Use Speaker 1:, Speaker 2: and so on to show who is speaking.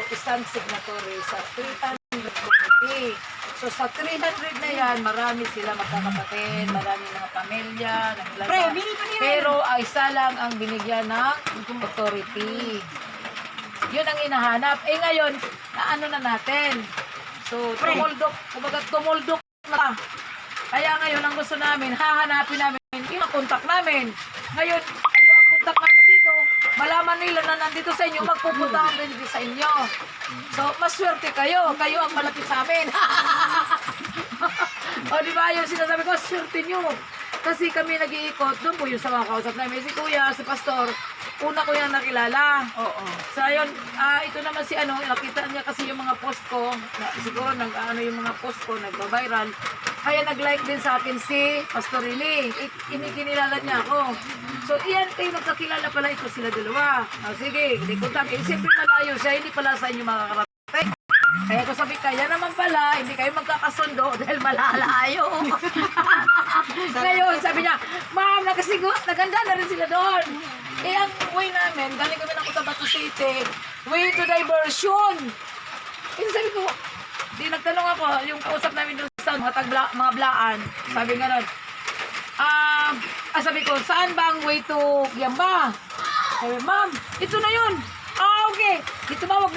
Speaker 1: isang signatory sa 300 committee. So sa 300 na yan, marami sila magkakapatid, marami mga pamilya, naglala. Pero isa lang ang binigyan ng authority. Yun ang inahanap. Eh ngayon, ano na natin? So tumuldok, kumbaga tumuldok na. Kaya ngayon ang gusto namin, hahanapin namin yung contact namin. Ngayon, ayo ang contact namin dito, malaman nila na nandito sa inyo, magpupuntahan din sa inyo. So, maswerte kayo. Kayo ang malapit sa amin. O, di ba? Yung sinasabi ko, swerte nyo. Kasi kami nag-iikot, doon po yung sa mga kausap namin. Si Kuya, si Pastor, una ko yung nakilala. Oo. So, ayun, ito naman si ano, nakita niya kasi yung mga post ko. Siguro, yung mga post ko, nagba-viral. Kaya nag-like din sa akin si Pastor Riley. Inikinilala niya ako. So, iyan kayo nagkakilala pala ito sila dalawa. Sige, hindi ko tabi. Siyempre malayo siya, hindi pala sa inyo makakarating. Kaya ko sabi, kaya naman pala, hindi kayo magkakasundo dahil malalayo. Ngayon, sabi niya, ma'am, naganda na rin sila doon. Eh, ang way namin, galing kami ng Cotabato City, way to diversion. Kasi sabi ko, di nagtanong ako, yung kausap namin doon sa mga blaan, sabi nga nun, sabi ko, saan ba ang way to Giamba? Sabi, ma'am, ito na yun. Okay, di tumawag